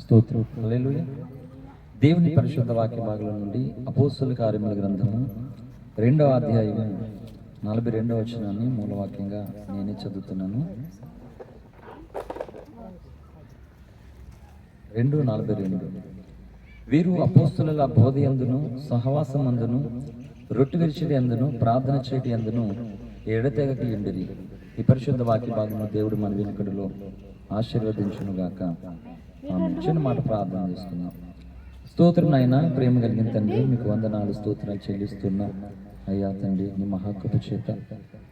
స్తోత్రం. హల్లెలూయా. దేవుని పరిశుద్ధ వాక్య భాగంలో నుండి అపోస్తలుల కార్యముల గ్రంథము 2వ అధ్యాయము 42వ వచనాన్ని మూలవాక్యంగా నేనే చదువుతున్నాను. 2:42. వీరు అపోస్తలుల బోధయందును సహవాసమందును రొట్టె విరిచెడి అందును ప్రార్థన చేయటి అందును ఎడతెగక ఉండిరి. ఈ పరిశుద్ధ వాక్య భాగంలో దేవుడు మన వెనుకడులో ఆశీర్వదించును గాక. ఆమె. చిన్న మాట ప్రార్థన చేసుకుందాం. స్తోత్రం నాయనా, ప్రేమ కలిగిన తండ్రి, మీకు వందనాలు స్తోత్రాలు చెల్లిస్తున్నాం అయ్యా తండ్రి. నీ మహాకృప చేత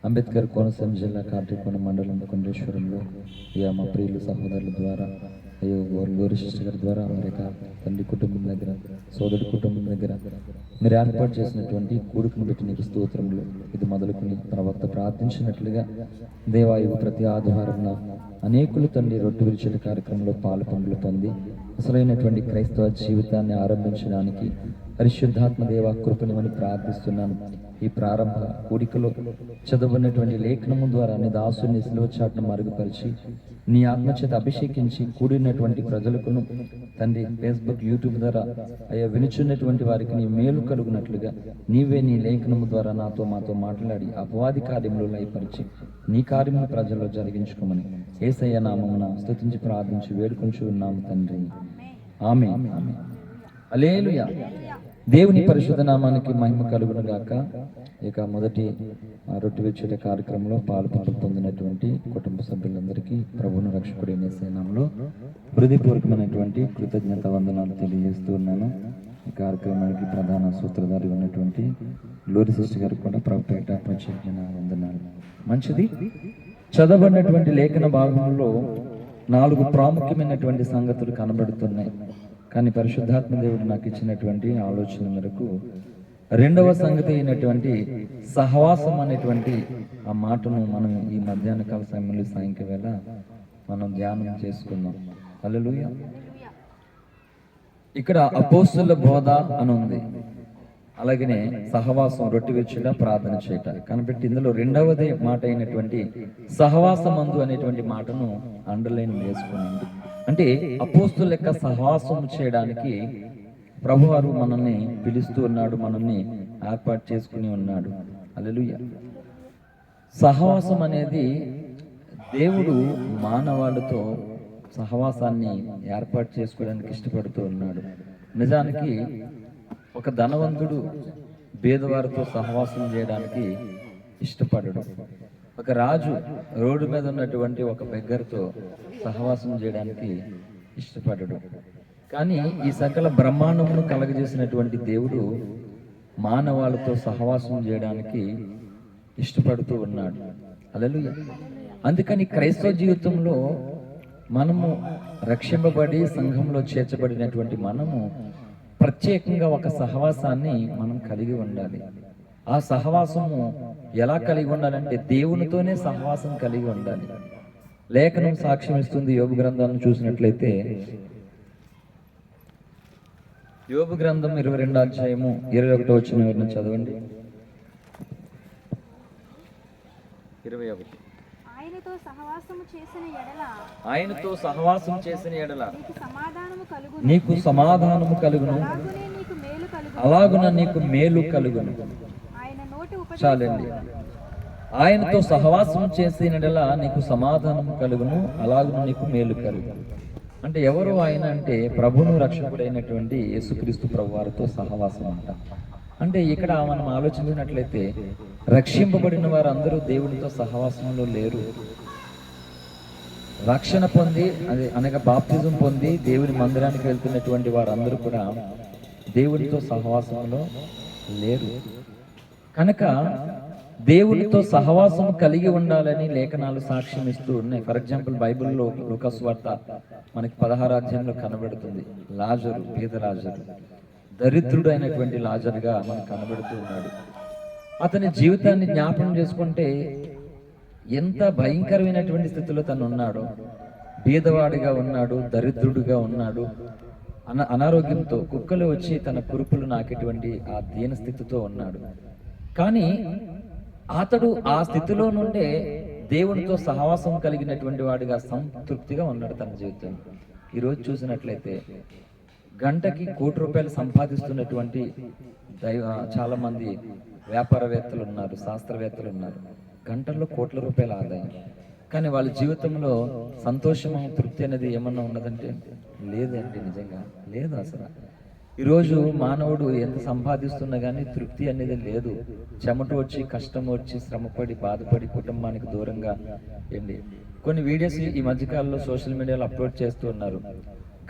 అంబేద్కర్ కోనసీమ జిల్లా కార్తీకోణ మండలం కొండేశ్వరంలో అయ్యా మా ప్రియులు సహోదరుల ద్వారా అయ్యో గోరి సిస్టర్ గారి ద్వారా మరి తండ్రి కుటుంబం దగ్గర సోదరుడి కుటుంబం దగ్గర మీరు ఏర్పాటు చేసినటువంటి కూడుకును పెట్టి నీకు స్తోత్రములు. ఇది మొదలుకుని ప్రవక్త ప్రార్థించినట్లుగా దేవాయువు ప్రతి ఆదివారం అనేకులు తండ్రి రొట్టె విరిచెడి కార్యక్రమంలో పాలు పొంది అసలైనటువంటి క్రైస్తవ జీవితాన్ని ఆరంభించడానికి పరిశుద్ధాత్మ దేవ కృపనిమని ప్రార్థిస్తున్నాను. ఈ ప్రారంభ కూడికలో చదువున్నటువంటి లేఖనము ద్వారా నీ దాసుని సిలువ చాటును మరుగుపరిచి నీ ఆత్మచేత అభిషేకించి కూడినటువంటి ప్రజలకును తండ్రి ఫేస్బుక్ యూట్యూబ్ ద్వారా అయ్యా వినుచున్నటువంటి వారికి నీ మేలు కలుగునట్లుగా నీవే నీ లేఖనము ద్వారా మాతో మాట్లాడి అపవాది కార్యములు లయపరిచి నీ కార్యములు ప్రజల్లో జరిగించుకోమని యేసయ్య నామమున స్తుతించి ప్రార్థించి వేడుకొంచు ఉన్నాము తండ్రి. ఆమేన్. హల్లెలూయా. దేవుని పరిశుద్ధ నామానికి మహిమ కలుగును గాక. ఇక మొదటి రొట్టె విరిచెడి కార్యక్రమంలో పాలు పొందినటువంటి కుటుంబ సభ్యులందరికీ ప్రభువును రక్షకుడైన యేసయ్య నామములో హృదయపూర్వకమైనటువంటి కృతజ్ఞత వందనాలు తెలియజేస్తూ ఉన్నాను. ఈ కార్యక్రమానికి ప్రధాన సూత్రధారి ఉన్నటువంటి గ్లోరీ సిస్టర్ గారికి కూడా ప్రభుపేట ప్రత్యేకమైన వందనాలు. మంచిది. చదవబడినటువంటి లేఖన భాగంలో 4 ప్రాముఖ్యమైనటువంటి సంగతులు కనబడుతున్నాయి. కానీ పరిశుద్ధాత్మ దేవుడు నాకు ఇచ్చినటువంటి ఆలోచన మేరకు 2వ సంగతి అయినటువంటి సహవాసం అనేటువంటి ఆ మాటను మనం ఈ మధ్యాహ్న కాల సమయంలో సాయంత్రం వేళ మనం ధ్యానం చేసుకుందాం. హల్లెలూయా. ఇక్కడ అపోస్తలుల బోధ అని ఉంది, అలాగనే సహవాసం రొట్టె విరిచెడ ప్రార్థన చేయట కనిపెట్టి ఇందులో 2వది మాట అయినటువంటి సహవాసమందు అనేటువంటి మాటను అండర్లైన్ వేసుకున్నాను. అంటే అపోస్తలుల యొక్క సహవాసం చేయడానికి ప్రభువారు మనల్ని పిలుస్తూ ఉన్నాడు, మనల్ని ఏర్పాటు చేసుకుని ఉన్నాడు. హల్లెలూయా. సహవాసం అనేది దేవుడు మానవాళ్ళతో సహవాసాన్ని ఏర్పాటు చేసుకోవడానికి ఇష్టపడుతూ ఉన్నాడు. నిజానికి ఒక ధనవంతుడు పేదవారితో సహవాసం చేయడానికి ఇష్టపడడు. ఒక రాజు రోడ్డు మీద ఉన్నటువంటి ఒక బెగ్గర్తో సహవాసం చేయడానికి ఇష్టపడడు. కానీ ఈ సకల బ్రహ్మాండమును కలగజేసినటువంటి దేవుడు మానవాళ్ళతో సహవాసం చేయడానికి ఇష్టపడుతూ ఉన్నాడు. హల్లెలూయా. అందుకని క్రైస్తవ జీవితంలో మనము రక్షింపబడి సంఘంలో చేర్చబడినటువంటి మనము ప్రత్యేకంగా ఒక సహవాసాన్ని మనం కలిగి ఉండాలి. ఆ సహవాసము ఎలా కలిగి ఉండాలంటే దేవునితోనే సహవాసం కలిగి ఉండాలి. లేఖనం సాక్ష్యం ఇస్తుంది. యోబు గ్రంథాలను చూసినట్లయితే యోబు గ్రంథం 22వ అధ్యాయము 21వ వచనం చదవండి. 21. ఆయనతో సహవాసము చేసిన ఎడల నీకు సమాధానము కలుగును, అలాగున నీకు మేలు కలుగును. చాలండి. ఆయనతో సహవాసం చేసిన ఎడల నీకు సమాధానం కలుగును, అలాగున నీకు మేలు కలుగును. అంటే ఎవరు ఆయన అంటే ప్రభువును రక్షకుడైనటువంటి యేసుక్రీస్తు ప్రభువారితో సహవాసం అంట. అంటే ఇక్కడ మనం ఆలోచించినట్లయితే రక్షింపబడిన వారందరూ దేవునితో సహవాసంలో లేరు. రక్షణ పొంది అనగా బాప్తిజం పొంది దేవుని మందిరానికి వెళ్తున్నటువంటి వారందరూ కూడా దేవునితో సహవాసంలో లేరు. కనుక దేవునితో సహవాసం కలిగి ఉండాలని లేఖనాలు సాక్ష్యం ఇస్తూ ఉన్నాయి. ఫర్ ఎగ్జాంపుల్ బైబిల్లో లూకా సువార్త మనకి 16వ అధ్యాయంలో కనబడుతుంది. లాజరు, పేద లాజరు, దరిద్రుడు అయినటువంటి లాజరుగా మనకు కనబడుతూ ఉన్నాడు. అతని జీవితాన్ని జ్ఞాపకం చేసుకుంటే ఎంత భయంకరమైనటువంటి స్థితిలో తను ఉన్నాడు. బీదవాడిగా ఉన్నాడు, దరిద్రుడుగా ఉన్నాడు, అనారోగ్యంతో కుక్కలు వచ్చి తన కురుపులు నాకేటువంటి ఆ దీన స్థితితో ఉన్నాడు. కానీ అతడు ఆ స్థితిలో నుండే దేవునితో సహవాసం కలిగినటువంటి వాడిగా సంతృప్తిగా ఉన్నాడు తన జీవితంలో. ఈరోజు చూసినట్లయితే గంటకి ₹1,00,00,000 సంపాదిస్తున్నటువంటి చాలా మంది వ్యాపారవేత్తలు ఉన్నారు, శాస్త్రవేత్తలు ఉన్నారు. గంటల్లో ₹1,00,00,000 ఆదాయం. కానీ వాళ్ళ జీవితంలో సంతోషము, తృప్తి అనేది ఏమన్నా ఉన్నదంటే లేదండి, నిజంగా లేదు అసలు. ఈరోజు మానవుడు ఎంత సంపాదిస్తున్నా కానీ తృప్తి అనేది లేదు. చెమట వచ్చి, కష్టం వచ్చి, శ్రమపడి, బాధపడి, కుటుంబానికి దూరంగా ఏంటి. కొన్ని వీడియోస్ ఈ మధ్యకాలంలో సోషల్ మీడియాలో అప్లోడ్ చేస్తూ ఉన్నారు.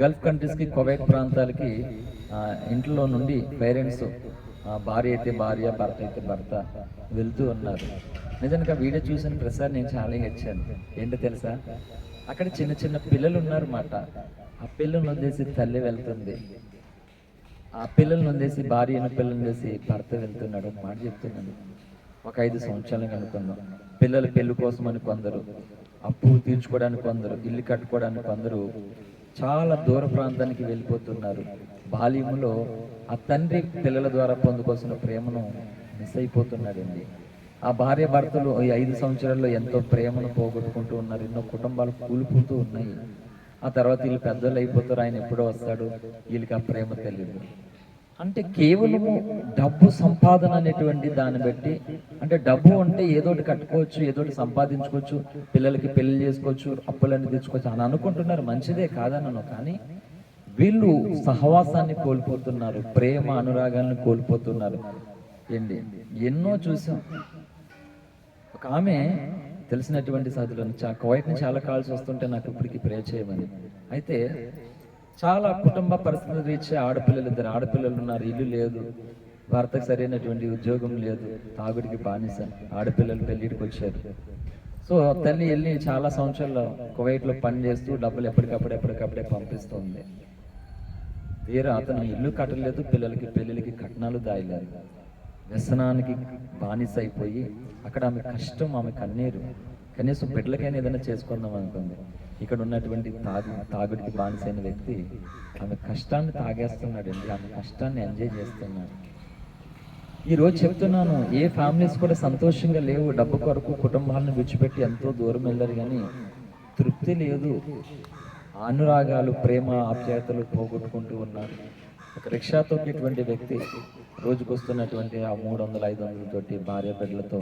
గల్ఫ్ కంట్రీస్కి, కువైట్ ప్రాంతాలకి ఇంట్లో నుండి పేరెంట్స్, భార్య అయితే భార్య, భర్త అయితే భర్త వెళ్తూ ఉన్నారు. నిజానికి ఆ వీడియో చూసిన ప్రసాద్ నేను చాలా ఏడ్చాను. ఏంటో తెలుసా, అక్కడ చిన్న చిన్న పిల్లలు ఉన్నారు మాట. ఆ పిల్లల్ని వదిలేసి తల్లి వెళ్తుంది, ఆ పిల్లల్ని వదిలేసి భార్యను పిల్లల్ని వదిలేసి భర్త వెళ్తున్నాడు. ఒక మాట చెప్తున్నాను, ఒక 5 సంవత్సరాలు కనుక్కుందాం. పిల్లల పెళ్లి కోసం అని కొందరు, అప్పు తీర్చుకోవడానికి కొందరు, ఇల్లు కట్టుకోవడానికి కొందరు చాలా దూర ప్రాంతానికి వెళ్ళిపోతున్నారు. బాల్యంలో ఆ తండ్రి పిల్లల ద్వారా పొందుకోసిన ప్రేమను మిస్ అయిపోతున్నాడండి. ఆ భార్య భర్తలు ఈ 5 సంవత్సరాల్లో ఎంతో ప్రేమను పోగొట్టుకుంటూ ఉన్నారు. ఎన్నో కుటుంబాలు కూలిపోతూ ఉన్నాయి. ఆ తర్వాత వీళ్ళు పెద్దలు అయిపోతారు, ఆయన ఎప్పుడో వస్తాడు, వీళ్ళకి ఆ ప్రేమ తెలియదు. అంటే కేవలము డబ్బు సంపాదన అనేటువంటి దాన్ని బట్టి, అంటే డబ్బు అంటే ఏదోటి కట్టుకోవచ్చు, ఏదోటి సంపాదించుకోవచ్చు, పిల్లలకి పెళ్లి చేసుకోవచ్చు, అప్పులన్నీ తెచ్చుకోవచ్చు అని అనుకుంటున్నారు. మంచిదే కాదనను, కానీ వీళ్ళు సహవాసాన్ని కోల్పోతున్నారు, ప్రేమ అనురాగాన్ని కోల్పోతున్నారు. ఏంటి ఎన్నో చూసాం. ఒక ఆమె తెలిసినటువంటి సాధులను కువైట్ని చాలా కాల్స్ వస్తుంటే నాకు ఇప్పటికి ప్రే చేయమని. అయితే చాలా కుటుంబ పరిస్థితుల రీత్యా ఇద్దరు ఆడపిల్లలు ఉన్నారు, ఇల్లు లేదు, భర్తకు సరైనటువంటి ఉద్యోగం లేదు, తాగుడికి బానిస, ఆడపిల్లలు పెళ్లిడికి వచ్చారు. సో తల్లి వెళ్ళి చాలా సంవత్సరాలు కువైట్లో పని చేస్తూ డబ్బులు ఎప్పటికప్పుడే పంపిస్తుంది. తీరా అతను ఇల్లు కట్టలేదు, పిల్లలకి పెళ్ళిళ్ళకి కట్నాలు దాయలేదు, వ్యసనానికి బానిస అయిపోయి అక్కడ ఆమె కష్టం, ఆమె కన్నీరు. కనీసం బిడ్డలకైనా ఏదైనా చేసుకుందాం అనుకుంది. ఇక్కడ ఉన్నటువంటి తాగుడికి బానిసైన వ్యక్తి ఆమె కష్టాన్ని తాగేస్తున్నాడండి, ఆమె కష్టాన్ని ఎంజాయ్ చేస్తున్నాడు. ఈరోజు చెప్తున్నాను, ఏ ఫ్యామిలీస్ కూడా సంతోషంగా లేవు. డబ్బు కొరకు కుటుంబాలను విడిచిపెట్టి ఎంతో దూరం వెళ్ళారు, కానీ తృప్తి లేదు. అనురాగాలు, ప్రేమ, ఆప్యాయతలు పోగొట్టుకుంటూ ఉన్నారు. ఒక రిక్షా తొక్కేటువంటి వ్యక్తి రోజుకు వస్తున్నటువంటి ఆ 300-500 తోటి భార్య బిడ్డలతో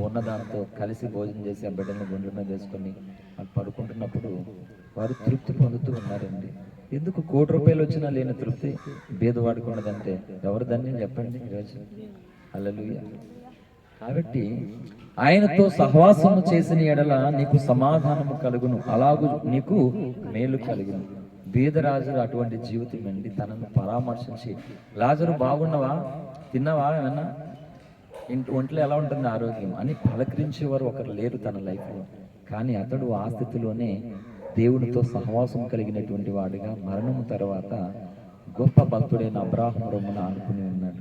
ఉన్నదాంతో కలిసి భోజనం చేసి ఆ బిడ్డలను గుండెల మీద వేసుకొని వాళ్ళు పడుకుంటున్నప్పుడు వారు తృప్తి పొందుతూ ఉన్నారండి. ఎందుకు ₹1,00,00,000 వచ్చినా లేని తృప్తి బీదవాడుకున్నదంటే ఎవరు ధన్యం చెప్పండి ఈరోజు? హల్లెలూయా. కాబట్టి ఆయనతో సహవాసము చేసిన ఎడల నీకు సమాధానము కలుగును, అలాగూ నీకు మేలు కలుగును. బీదరాజు అటువంటి జీవితం అండి. తనను పరామర్శించి, లాజరు బాగున్నావా, తిన్నావా, ఏమన్నా ఒంట్లో ఎలా ఉంటుంది ఆరోగ్యం అని పలకరించేవారు ఒకరు లేరు తన లైఫ్లో. కానీ అతడు ఆ స్థితిలోనే దేవునితో సహవాసం కలిగినటువంటి వాడిగా మరణము తర్వాత గొప్ప భక్తుడైన అబ్రాహాము రొమ్మున ఆనుకుని ఉన్నాడు.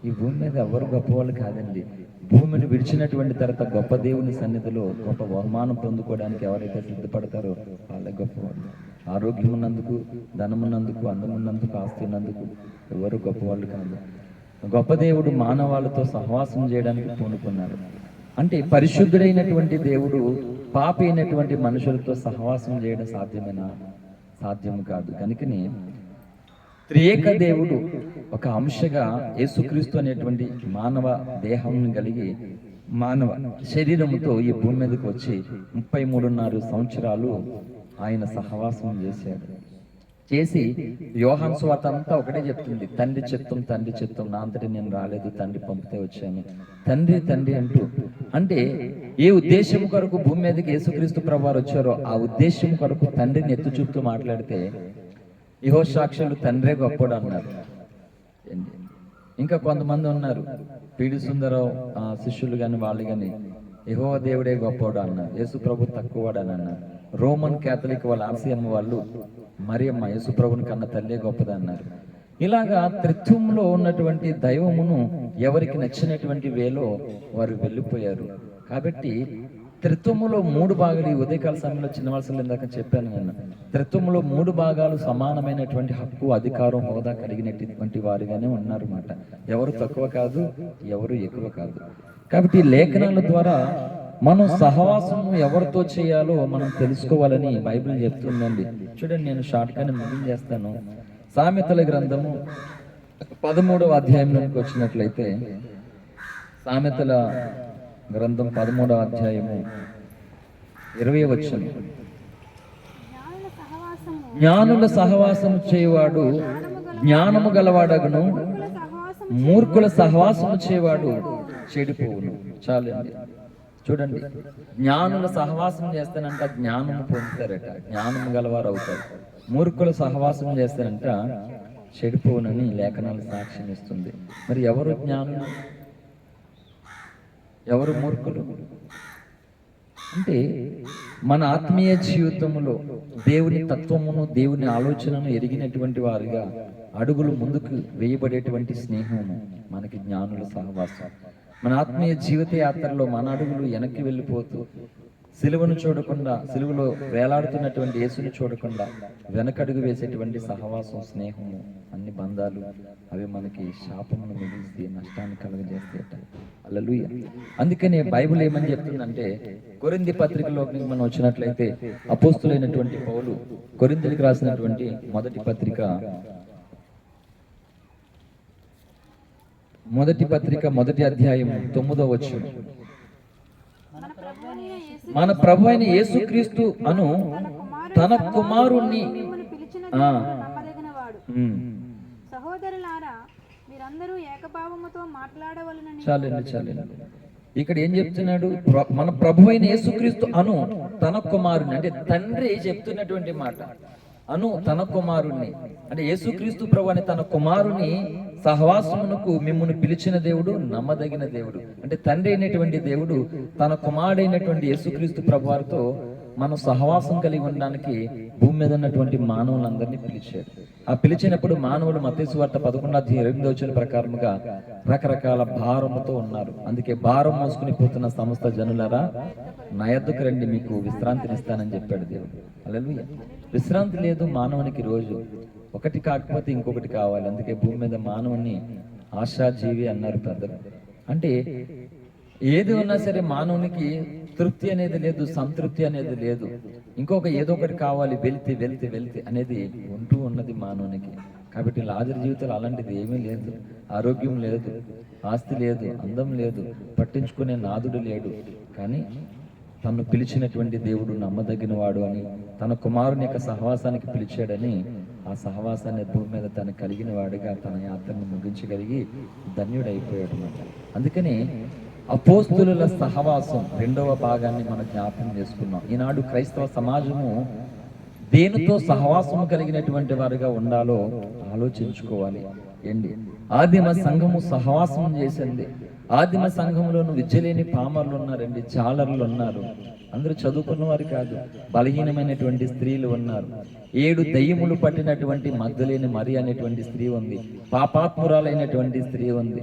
ఈ భూమి మీద ఎవరు గొప్పవాళ్ళు కాదండి. భూమిని విడిచినటువంటి తర్వాత గొప్ప దేవుని సన్నిధిలో గొప్ప బహుమానం పొందుకోవడానికి ఎవరైతే సిద్ధపడతారో వాళ్ళే గొప్పవాళ్ళు. ఆరోగ్యం ఉన్నందుకు, ధనమున్నందుకు, అందమున్నందుకు, ఆస్తి ఉన్నందుకు ఎవరు గొప్పవాళ్ళు కాదు. గొప్ప దేవుడు మానవాళ్ళతో సహవాసం చేయడానికి పూనుకున్నారు. అంటే పరిశుద్ధుడైనటువంటి దేవుడు పాపి అయినటువంటి మనుషులతో సహవాసం చేయడం సాధ్యమేనా? సాధ్యము కాదు. కనుకనే త్రియేక దేవుడు ఒక అంశగా యేసుక్రీస్తు అనేటువంటి మానవ దేహం కలిగి మానవ శరీరముతో ఈ భూమి మీదకి వచ్చి 33.5 సంవత్సరాలు ఆయన సహవాసం చేసి యోహాను సువార్త అంతా ఒకటే చెప్తుంది, తండ్రి చిత్తం, నా అంతటి నేను రాలేదు, తండ్రి పంపితే వచ్చాను, తండ్రి అంటూ. అంటే ఏ ఉద్దేశం కొరకు భూమి మీదకి యేసుక్రీస్తు ప్రభువారు వచ్చారో ఆ ఉద్దేశం కొరకు తండ్రిని ఎత్తు చూపుతూ మాట్లాడితే యెహోవా సాక్షులు తండ్రే గొప్పడు అన్నారు. ఇంకా కొంతమంది ఉన్నారు, పీడి సుందరం శిష్యులు కానీ వాళ్ళు కానీ యెహోవా దేవుడే గొప్పవాడు అన్నారు, యేసు ప్రభు తక్కువవాడు అని అన్నారు. రోమన్ క్యాథలిక్ వాళ్ళ ఆర్సీఎం వాళ్ళు మరియమ్మ యేసు ప్రభుని కన్న తల్లే గొప్పది అన్నారు. ఇలాగా త్రిత్వంలో ఉన్నటువంటి దైవమును ఎవరికి నచ్చినటువంటి వేలో వారు వెళ్ళిపోయారు. కాబట్టి త్రిత్వములో 3 భాగాలు, ఈ ఉదయకాల సమయంలో చిన్న వలసలు ఇందాక చెప్పాను నేను, త్రిత్వములో 3 భాగాలు సమానమైనటువంటి హక్కు, అధికారం, హోదా కలిగినటువంటి వారుగానే ఉన్నారు అన్నమాట. ఎవరు తక్కువ కాదు, ఎవరు ఎక్కువ కాదు. కాబట్టి లేఖనాల ద్వారా మనం సహవాసం ఎవరితో చేయాలో మనం తెలుసుకోవాలని బైబిల్ చెప్తుందండి. చూడండి, నేను షార్ట్ గానే ముగించేస్తాను. సామెతల గ్రంథము 13వ అధ్యాయంలోకి వచ్చినట్లయితే, సామెతల గ్రంథం 13వ అధ్యాయము 20వ వచనం. జ్ఞానుల సహవాసము జ్ఞానుల సహవాసము చేయవాడు జ్ఞానము గలవాడగును, మూర్ఖుల సహవాసము మూర్ఖుల సహవాసము చేయవాడు చెడిపోవును. చాలండి. చూడండి, జ్ఞానుల సహవాసం చేస్తానంట జ్ఞానము పొందుతారట, జ్ఞానము గలవారు అవుతారు. మూర్ఖుల సహవాసం చేస్తానంట చెడిపోవునని లేఖనాలు సాక్ష్యం ఇస్తుంది. మరి ఎవరు జ్ఞానులు, ఎవరు మూర్ఖులు? అంటే మన ఆత్మీయ జీవితంలో దేవుని తత్వమును, దేవుని ఆలోచనను ఎరిగినటువంటి వారుగా అడుగులు ముందుకు వేయబడేటువంటి స్నేహము మనకి జ్ఞానుల సహవాసం. మన ఆత్మీయ జీవిత యాత్రలో మన అడుగులు వెనక్కి వెళ్ళిపోతూ సిలువను చూడకుండా, సిలువలో వేలాడుతున్నటువంటి యేసుని చూడకుండా వెనకడుగు వేసేటువంటి సహవాసం, స్నేహము, అన్ని బంధాలు అవి మనకి శాపమును మిగిలిస్తే, నష్టాన్ని కలుగజేస్తాయట. హల్లెలూయా. అందుకనే బైబిల్ ఏమని చెప్తుందంటే, కొరింథీ పత్రికలోకి మనం వచ్చినట్లయితే అపోస్తులైనటువంటి పౌలు కొరింథీలకు రాసినటువంటి మొదటి పత్రిక మొదటి అధ్యాయం 9వ వచనం. మన ప్రభు అయిన యేసుక్రీస్తు అను తన కుమారుణ్ణి మిమ్మల్ని పిలిచిన దేవుడు నమ్మదగినవాడు. సహోదరులారా, మీరందరూ ఏకభావముతో మాట్లాడవలనని. చాలండి. ఇక్కడ ఏం చెప్తున్నాడు? మన ప్రభు అయిన యేసుక్రీస్తు అను తన కుమారుణ్ణి, అంటే తండ్రి చెప్తున్నటువంటి మాట. అను తన కుమారుణ్ణి అంటే యేసుక్రీస్తు ప్రభు అని తన కుమారుని సహవాసమునకు మిమ్మును పిలిచిన దేవుడు నమ్మదగిన దేవుడు. అంటే తండ్రి అయినటువంటి దేవుడు తన కుమారుడైనటువంటి యేసుక్రీస్తు ప్రభు వారితో మనం సహవాసం కలిగి ఉండడానికి భూమి మీద ఉన్నటువంటి మానవులందరినీ పిలిచాడు. ఆ పిలిచినప్పుడు మానవులు మత్తయి సువార్త 11:28 ప్రకారముగా రకరకాల భారముతో ఉన్నారు. అందుకే భారం మోసుకుని పోతున్న సమస్త జనులరా నా యొద్దకు రండి, మీకు విశ్రాంతినిస్తానని చెప్పాడు దేవుడు. హల్లెలూయా. విశ్రాంతి లేదు మానవునికి. రోజు ఒకటి కాకపోతే ఇంకొకటి కావాలి. అందుకే భూమి మీద మానవుని ఆశాజీవి అన్నారు పెద్దలు. అంటే ఏది ఉన్నా సరే మానవునికి తృప్తి అనేది లేదు, సంతృప్తి అనేది లేదు. ఇంకొక ఏదో ఒకటి కావాలి, వెళ్తే అనేది ఉంటూ ఉన్నది మానవునికి. కాబట్టి లాజరు జీవితంలో అలాంటిది ఏమీ లేదు. ఆరోగ్యం లేదు, ఆస్తి లేదు, అందం లేదు, పట్టించుకునే నాదుడు లేడు. కానీ తను పిలిచినటువంటి దేవుడు నమ్మదగిన వాడు అని, తన కుమారుని యొక్క సహవాసానికి పిలిచాడని, ఆ సహవాసాన్ని భూమి మీద తను కలిగిన వాడిగా తన యాత్రను ముగించగలిగి ధన్యుడైపోయాడు అన్నమాట. అందుకని అపోస్తులుల సహవాసం 2వ భాగాన్ని మనం జ్ఞాపకం చేసుకున్నాం. ఈనాడు క్రైస్తవ సమాజము దేనితో సహవాసము కలిగినటువంటి వారుగా ఉండాలో ఆలోచించుకోవాలి. ఆదిమ సంఘము సహవాసం చేసింది. ఆదిమ సంఘంలోను విద్యలేని పామర్లు ఉన్నారండి, జాలర్లు ఉన్నారు. అందరూ చదువుకున్న వారు కాదు, బలహీనమైనటువంటి స్త్రీలు ఉన్నారు. 7 దయ్యములు పట్టినటువంటి మగ్దలేని మరి అనేటువంటి స్త్రీ ఉంది. పాపాత్మురాలైనటువంటి స్త్రీ ఉంది.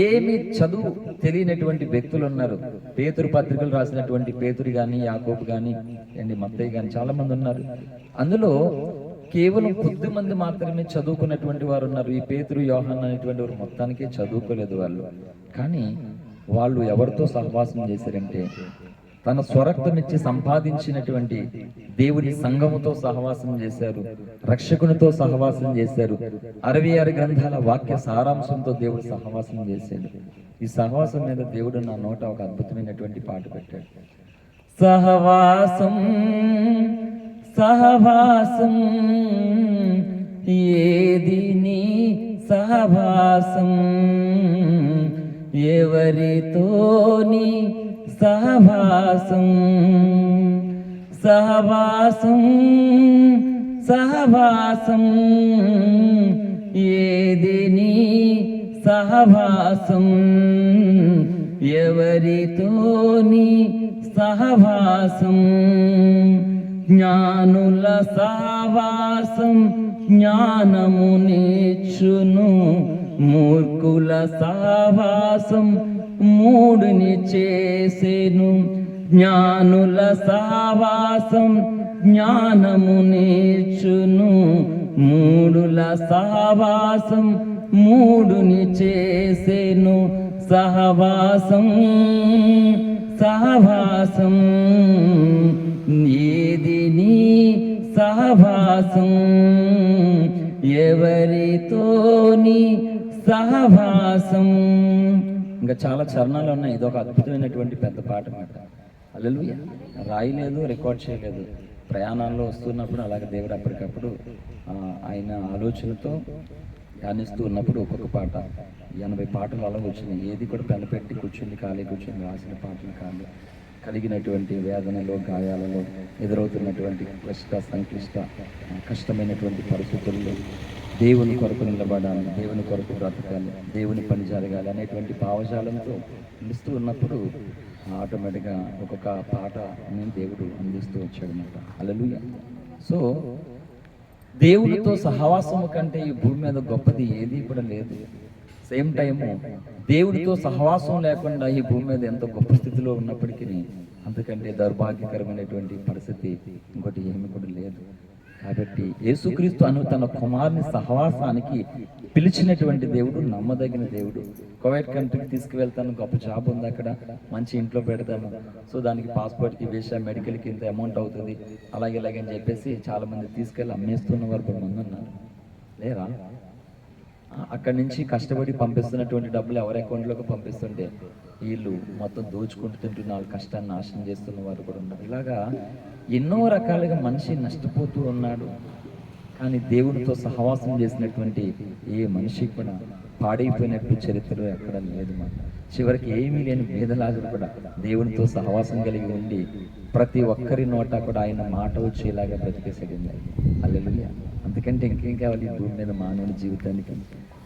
ఏమి చదువు తెలియనటువంటి వ్యక్తులు ఉన్నారు. పేతురు పత్రికలు రాసినటువంటి పేతురు గాని, యాకోబు గాని, మత్తయి గాని చాలా మంది ఉన్నారు. అందులో కేవలం కొద్ది మంది మాత్రమే చదువుకున్నటువంటి వారు ఉన్నారు. ఈ పేతురు, యోహాన్ అనేటువంటి వారు మొత్తానికి చదువుకోలేదు వాళ్ళు. కానీ వాళ్ళు ఎవరితో సహవాసం చేశారంటే తన స్వరక్తమిచ్చి సంపాదించినటువంటి దేవుని సంఘముతో సహవాసం చేశారు, రక్షకునితో సహవాసం చేశారు. 66 గ్రంథాల వాక్య సారాంశంతో దేవుడు సహవాసం చేశాడు. ఈ సహవాసం మీద దేవుడు నా నోట ఒక అద్భుతమైనటువంటి పాట పెట్టాడు. సహవాసం సహవాసం ఏది నీ సహవాసం, ఎవరితోని సహవాసం, సహవాసం సహవాసం ఏది నీ సహవాసం, ఎవరితోని సహవాసం. జ్ఞానుల సహవాసం జ్ఞానమునిచ్చును, మూర్ఖుల సహవాసం మూడుని చేసెను. జ్ఞానుల సహవాసం జ్ఞానమునిచ్చును, మూడుల సహవాసం మూడుని చేసెను. సహవాసం సహవాసం, ఏది నీ సహవాసం, ఎవరితో నీ సహవాసం. ఇంకా చాలా చరణాలు ఉన్నాయి. ఇది ఒక అద్భుతమైనటువంటి పెద్ద పాట మాట. హల్లెలూయా. రాయలేదు, రికార్డ్ చేయలేదు, ప్రయాణాల్లో వస్తున్నప్పుడు అలాగే దేవుడు అప్పటికప్పుడు ఆయన ఆలోచనతో ధ్యానిస్తూ ఉన్నప్పుడు ఒక్కొక్క పాట 80 పాటలు అలా వచ్చినాయి. ఏది కూడా పెట్టి కూర్చుని రాసిన పాటలు కాదు. కలిగినటువంటి వేదనలో, గాయాలలో, ఎదురవుతున్నటువంటి సంక్లిష్ట కష్టమైనటువంటి పరిస్థితుల్లో దేవుని కొరకు నిలబడాలి, దేవుని కొరకు బ్రతకాలి, దేవుని పని జరగాలి అనేటువంటి భావజాలంతో పిలుస్తూ ఉన్నప్పుడు ఆటోమేటిక్గా ఒక్కొక్క పాట నేను దేవుడు అందిస్తూ వచ్చాడనమాట. హల్లెలూయా. సో దేవునితో సహవాసము కంటే ఈ భూమి మీద గొప్పది ఏది కూడా లేదు. సేమ్ టైము దేవుడితో సహవాసం లేకుండా ఈ భూమి మీద ఎంతో గొప్ప స్థితిలో ఉన్నప్పటికీ అంతకంటే దౌర్భాగ్యకరమైనటువంటి పరిస్థితి ఇంకోటి ఏమి కూడా లేదు. కాబట్టి యేసుక్రీస్తు అను తన కుమారుని సహవాసానికి పిలిచినటువంటి దేవుడు నమ్మదగిన దేవుడు. కువైట్ కంట్రీకి తీసుకువెళ్తాను, గొప్ప జాబ్ ఉంది అక్కడ, మంచి ఇంట్లో పెడతాను, సో దానికి పాస్పోర్ట్కి, వీసా, మెడికల్కి ఇంత అమౌంట్ అవుతుంది, అలాగే ఇలాగని చెప్పేసి చాలామంది తీసుకెళ్ళి అమ్మేస్తున్న వారు కొంతమంది ఉన్నారు లేరా. అక్కడి నుంచి కష్టపడి పంపిస్తున్నటువంటి డబ్బులు ఎవరి అకౌంట్లోకి పంపిస్తుంటే వీళ్ళు మొత్తం దోచుకుంటూ తింటున్న వాళ్ళ కష్టాన్ని నాశనం చేస్తున్న వారు కూడా ఉన్నారు. ఇలాగా ఎన్నో రకాలుగా మనిషి నష్టపోతూ ఉన్నాడు. కానీ దేవునితో సహవాసం చేసినటువంటి ఏ మనిషి కూడా పాడైపోయినట్టు చరిత్రలో ఎక్కడ లేదు మాట. చివరికి ఏమీ లేని పేదలాజరు కూడా దేవునితో సహవాసం కలిగి ఉండి ప్రతి ఒక్కరి నోట కూడా ఆయన మాట వచ్చేలాగా బ్రతికేసాడింది. హల్లెలూయా. అందుకంటే ఇంకేం కావాలి ఈ భూమి మీద మానవుని జీవితానికి?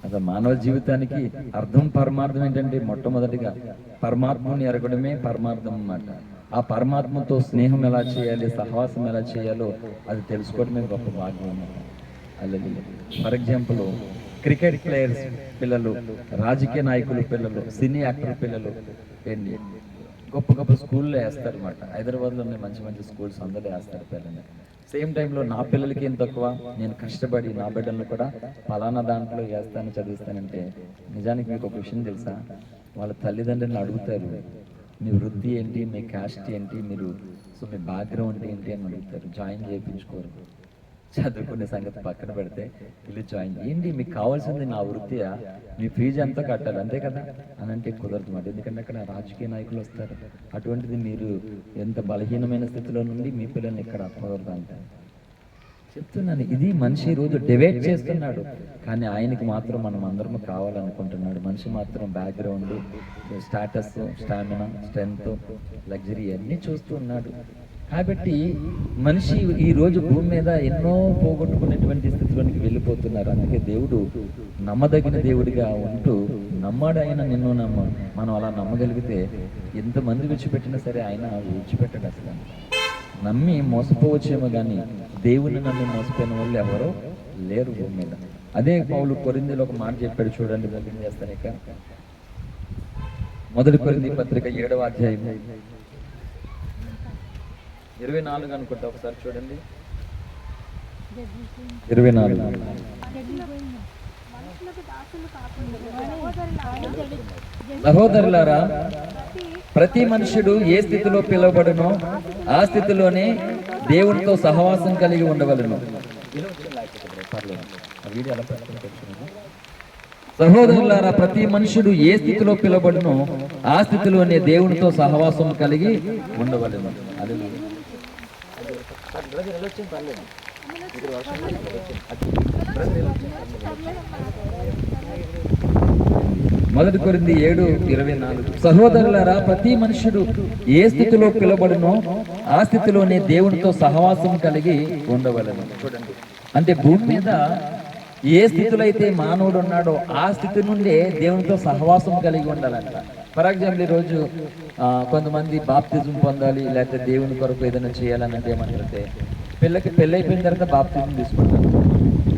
అసలు మానవ జీవితానికి అర్థం పరమార్థం ఏంటంటే మొట్టమొదటిగా పరమాత్మని ఎరగడమే పరమార్థం అన్నమాట. ఆ పరమాత్మతో స్నేహం ఎలా చేయాలి, సహవాసం ఎలా చేయాలో అది తెలుసుకోవడమే గొప్ప భాగ్యం అన్నమాట. హల్లెలూయా. ఫర్ ఎగ్జాంపుల్ క్రికెట్ ప్లేయర్స్ పిల్లలు, రాజకీయ నాయకుల పిల్లలు, సినీ యాక్టర్ పిల్లలు ఏంటి గొప్ప గొప్ప స్కూల్లో వేస్తారు అనమాట. హైదరాబాద్లోనే మంచి మంచి స్కూల్స్ అందరూ వేస్తారు పిల్లల్ని. సేమ్ టైంలో నా పిల్లలకి ఏం తక్కువ, నేను కష్టపడి నా బిడ్డలను కూడా ఫలానా దాంట్లో వేస్తాను, చదివిస్తానంటే నిజానికి మీకు ఒక విషయం తెలుసా? వాళ్ళ తల్లిదండ్రులను అడుగుతారు, మీ వృత్తి ఏంటి, మీ క్యాస్ట్ ఏంటి, మీరు సో మీ బ్యాక్గ్రౌండ్ ఏంటి అని అడుగుతారు. జాయిన్ చేయించుకోరు. చదువుకునే సంగతి పక్కన పెడితే వీళ్ళు జాయిన్ ఏంటి, మీకు కావాల్సింది నా వృత్తియా, మీ ఫీజు ఎంతో కట్టాలి అంతే కదా అని అంటే కుదరదు మాట. ఎందుకంటే అక్కడ రాజకీయ నాయకులు వస్తారు. అటువంటిది మీరు ఎంత బలహీనమైన స్థితిలో నుండి మీ పిల్లల్ని ఇక్కడ కుదరదు అంటారు. చెప్తున్నాను, ఇది మనిషి రోజు డివైడ్ చేస్తున్నాడు, కానీ ఆయనకి మాత్రం మనం అందరం కావాలనుకుంటున్నాడు. మనిషి మాత్రం background, status, stamina, strength, luxury అన్నీ చూస్తూ ఉన్నాడు. కాబట్టి మనిషి ఈ రోజు భూమి మీద ఎన్నో పోగొట్టుకునేటువంటి స్థితిలోనికి వెళ్ళిపోతున్నారు. అందుకే దేవుడు నమ్మదగిన దేవుడిగా ఉంటూ నమ్మాడు ఆయన, నిన్ను నమ్మ. మనం అలా నమ్మగలిగితే ఎంతమంది విడిచిపెట్టినా సరే ఆయన విడిచిపెట్టాడు. అసలు నమ్మి మోసపోవచ్చేమో కానీ దేవుని నమ్మి మోసపోయిన వాళ్ళు ఎవరో లేరు భూమి మీద. అదే పౌలు కొరింథీలో ఒక మాట చెప్పాడు, చూడండి, దగ్గర చేస్తాను ఇక. 1 కొరింథీ పత్రిక 7వ అధ్యాయం 24 అనుకుంటా, ఒకసారి చూడండి. 24 సహోదరులారా, ప్రతి మనుషుడు ఏ స్థితిలో పిలువబడునో ఆ స్థితిలోనే దేవునితో సహవాసం కలిగి ఉండవలెను. సహోదరులారా, ప్రతి మనుషుడు ఏ స్థితిలో పిలువబడునో ఆ స్థితిలోనే దేవునితో సహవాసం కలిగి ఉండవలెను. హల్లెలూయా. 1 కొరింథీ 7:24 సహోదరులారా, ప్రతి మనుషుడు ఏ స్థితిలో పిలువబడునో ఆ స్థితిలోనే దేవునితో సహవాసం కలిగి ఉండవలెను. చూడండి, అంటే భూమి మీద ఏ స్థితిలో అయితే మానవుడు ఉన్నాడో ఆ స్థితి నుండే దేవునితో సహవాసం కలిగి ఉండాలంట. ఫర్ ఎగ్జాంపుల్ ఈరోజు కొంతమంది బాప్తిజం పొందాలి, లేకపోతే దేవుని కొరకు ఏదైనా చేయాలని అంటే ఏమంటే పిల్లకి పెళ్ళి అయిపోయిన తర్వాత బాప్తిజం తీసుకుంటారు,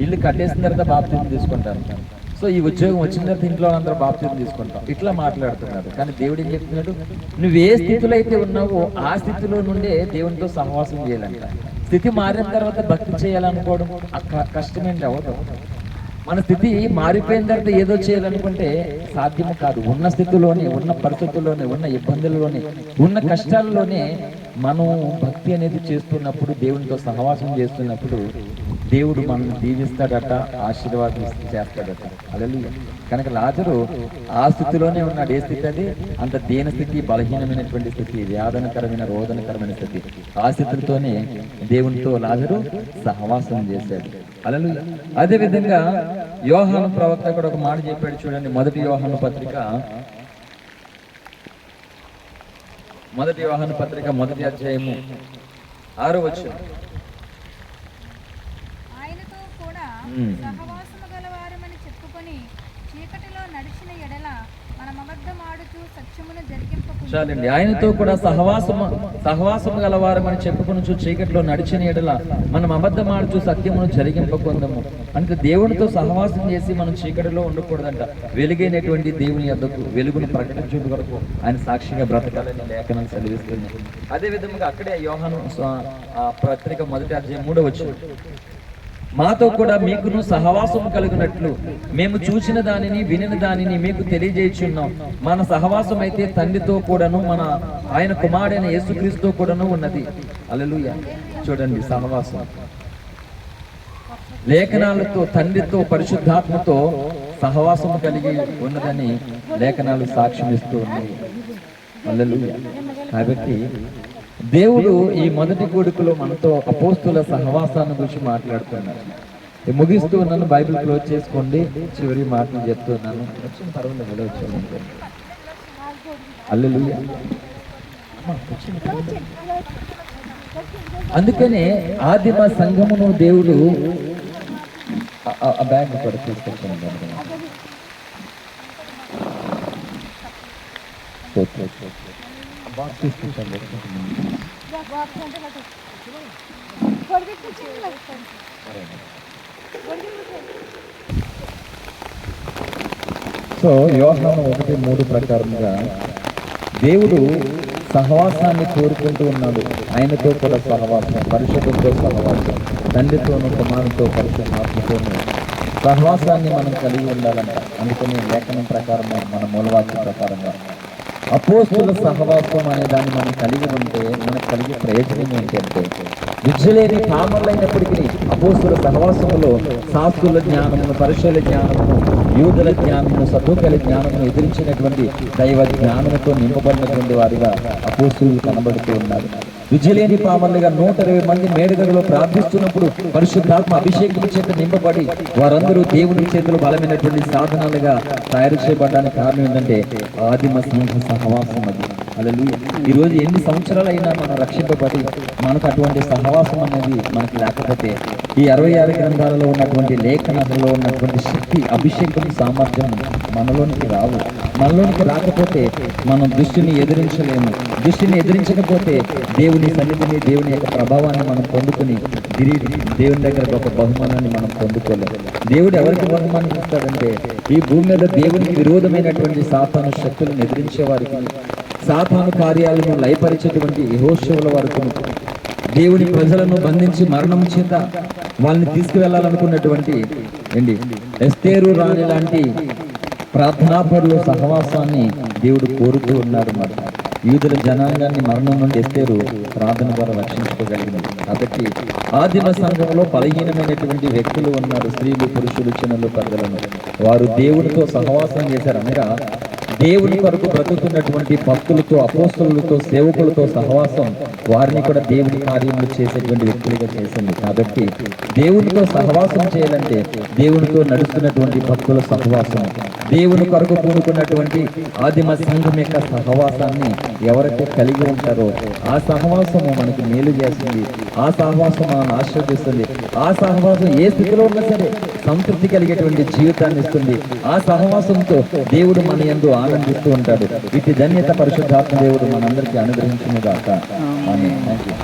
ఇల్లు కట్టేసిన తర్వాత బాప్తిజం తీసుకుంటారు, సో ఈ ఉద్యోగం వచ్చిన తర్వాత ఇంట్లో అందరూ బాప్తిజం తీసుకుంటాం, ఇట్లా మాట్లాడుతున్నారు. కానీ దేవుడు ఏం చెప్తున్నాడు? నువ్వు ఏ స్థితిలో అయితే ఉన్నావో ఆ స్థితిలో నుండే దేవునితో సహవాసం చేయాలంట. స్థితి మారిన తర్వాత భక్తి చేయాలనుకోవడం కష్టమేంటి అవ్వదు. మన స్థితి మారిపోయిన తర్వాత ఏదో చేయాలనుకుంటే సాధ్యము కాదు. ఉన్న స్థితిలోనే, ఉన్న పరిస్థితుల్లోనే, ఉన్న ఇబ్బందుల్లోనే, ఉన్న కష్టాల్లోనే మనం భక్తి అనేది చేస్తున్నప్పుడు, దేవునితో సహవాసం చేస్తున్నప్పుడు దేవుడు మనల్ని దీవిస్తాడట, ఆశీర్వాదం చేస్తాడట. హల్లెలూయా. కనుక లాజరు ఆ స్థితిలోనే ఉన్నాడు. ఏ స్థితి అది? అంత దీన స్థితి, బలహీనమైనటువంటి స్థితి, వేదనకరమైన రోదనకరమైన స్థితి. ఆ స్థితితోనే దేవునితో లాజరు సహవాసం చేశాడు. హల్లెలూయా. అదే విధంగా యోహాను ప్రవక్త కూడా ఒక మాట చెప్పాడు చూడండి. మొదటి యోహాను పత్రిక మొదటి అధ్యాయము 6వ వచనం. ఆయనతో కూడా సహవాసము గలవారమని చెప్పుకొని చీకటిలో నడిచిన ఎడల మనం అబద్ధమాడుచు సత్యమును జరిగింపకుందుము. చాలండి. ఆయనతో కూడా సహవాసము గలవారమని చెప్పుకొని చీకటిలో నడిచిన ఎడల మనం అబద్ధమాడుచు సత్యమును జరిగింపకుందము. అంటే దేవునితో సహవాసం చేసి మనం చీకటిలో ఉండకూడదంట. వెలుగైనటువంటి దేవుని యొద్దకు వెలుగును ప్రకటించే వరకు ఆయన సాక్షిగా బ్రతకాలని లేఖనాలు సెలవిస్తుంది. అదే విధంగా అక్కడే యోహాను పత్రిక మొదటి అధ్యాయం 3వ వచనం. మాతో కూడా మీకును సహవాసం కలుగునట్లు మేము చూసిన దానిని, వినిన దానిని మీకు తెలియజేయుచున్నాం. మన సహవాసం అయితే తండ్రితో కూడాను, ఆయన కుమారుడైన యేసుక్రీస్తుతో కూడాను ఉన్నది. హల్లెలూయా. చూడండి, సహవాసం లేఖనాలతో, తండ్రితో, పరిశుద్ధాత్మతో సహవాసం కలిగి ఉన్నదని లేఖనాలు సాక్ష్యం ఇస్తూ ఉన్నాయి. హల్లెలూయా. కాబట్టి దేవుడు ఈ మొదటి కూడికలో మనతో అపోస్తుల సహవాసాన్ని గురించి మాట్లాడుతున్నాడు. ముగిస్తూ ఉన్నాను, బైబిల్ క్లోజ్ చేసుకోండి. చివరి మాటలు చెప్తున్నాను. హల్లెలూయా. అందుకనే ఆదిమ సంఘమును దేవుడు బ్యాగ్ కూడా తీసుకొచ్చాను. సో యోహాను 1:3 ప్రకారంగా దేవుడు సహవాసాన్ని కోరుకుంటూ ఉన్నాడు. ఆయనతో కూడా సహవాసం, పరిశుద్ధంతో సహవాసం, తండ్రితోనూ, కుమారునితో, పరిశుద్ధాత్మతోనూ సహవాసాన్ని మనం కలిగి ఉండాలంట. అందుకని లేఖనం ప్రకారం, మన మూలవాక్యం ప్రకారంగా అపోస్తుల సహవాసం అనే దాన్ని మనం కలిగి ఉంటే మనకు కలిగే ప్రయోజనం ఏంటంటే, విద్యలేని పామరులైనప్పటికీ అపోస్తుల సహవాసములో శాస్త్రుల జ్ఞానమును, పరిశీల జ్ఞానమును, యూదుల జ్ఞానమును, సదుకల జ్ఞానమును ఎదిరించినటువంటి దైవ జ్ఞానముతో నింపబడినటువంటి వారిగా అపోస్తులు కనబడుతూ ఉన్నారు. విద్యలేని పామరులుగా 120 మంది మేడగదిలో ప్రార్థిస్తున్నప్పుడు పరిశుద్ధాత్మ అభిషేకం చేత నింపబడి వారందరూ దేవుని చేతులు బలమైనటువంటి సాధనాలుగా తయారు చేయబడడానికి కారణం ఏంటంటే ఆదిమ సంఘ సహవాసం. అది హల్లెలూయా. ఈ రోజు ఎన్ని సంవత్సరాలైనా మనం రక్షింపబడి మనకు అటువంటి సహవాసం అనేది మనకు లేకపోతే ఈ 66 గ్రంథాలలో ఉన్నటువంటి లేఖనాలలో ఉన్నటువంటి శక్తి, అభిషేకం, సామర్థ్యం మనలోనికి రావు. మనలోనికి రాకపోతే మనం దృష్టిని ఎదిరించలేము. దృష్టిని ఎదిరించకపోతే దేవుని సన్నిధిని, దేవుని యొక్క ప్రభావాన్ని మనం పొందుకుని దేవుని దగ్గర గొప్ప బహుమానాన్ని మనం పొందుకోలేము. దేవుడు ఎవరికి బహుమానం ఇస్తాడంటే, ఈ భూమి మీద దేవునికి విరోధమైనటువంటి సాతాను శక్తులను ఎదిరించే వారికి, సాతాను కార్యాలను లయపరిచేటువంటి యెహోషువల వరకు, దేవుని ప్రజలను బంధించి మరణం చేత వాళ్ళని తీసుకువెళ్ళాలనుకున్నటువంటి ఎస్తేరు రాణి లాంటి ప్రార్థనాపరుల సహవాసాన్ని దేవుడు కోరుతూ ఉన్నారు. మరి యూదుల జనాంగాన్ని మరణం నుండి ఎస్తేరు ప్రార్థన ద్వారా రక్షించుకోగలిగింది. కాబట్టి ఆదిమ సంఘంలో బలహీనమైనటువంటి వ్యక్తులు ఉన్నారు, స్త్రీలు, పురుషులు, చిన్నలు, పెద్దలను. వారు దేవునితో సహవాసం చేశారు. అనగా దేవుని కొరకు బ్రతుకుతున్నటువంటి భక్తులతో, అపోస్తలులతో, సేవకులతో సహవాసం వారిని కూడా దేవుని కార్యములు చేసేటువంటి వ్యక్తులుగా చేసింది. కాబట్టి దేవునితో సహవాసం చేయాలంటే దేవునితో నడుస్తున్నటువంటి భక్తుల సహవాసం, దేవుని కొరకు కూడుకున్నటువంటి ఆదిమ సంఘం యొక్క సహవాసాన్ని ఎవరైతే కలిగి ఉంటారో ఆ సహవాసము మనకి మేలు చేస్తుంది. ఆ సహవాసం మనల్ని ఆశీర్వదిస్తుంది. ఆ సహవాసం ఏ స్థితిలో ఉన్నా సరే సంతృప్తి కలిగేటువంటి జీవితాన్ని ఇస్తుంది. ఆ సహవాసంతో దేవుడు మన యందు ఆనందిస్తూ ఉంటాడు. వీటి ధన్యత పరిశుద్ధాత్మ దేవుడు మనందరికీ అనుగ్రహించును గాక. ఆమేన్. థాంక్యూ.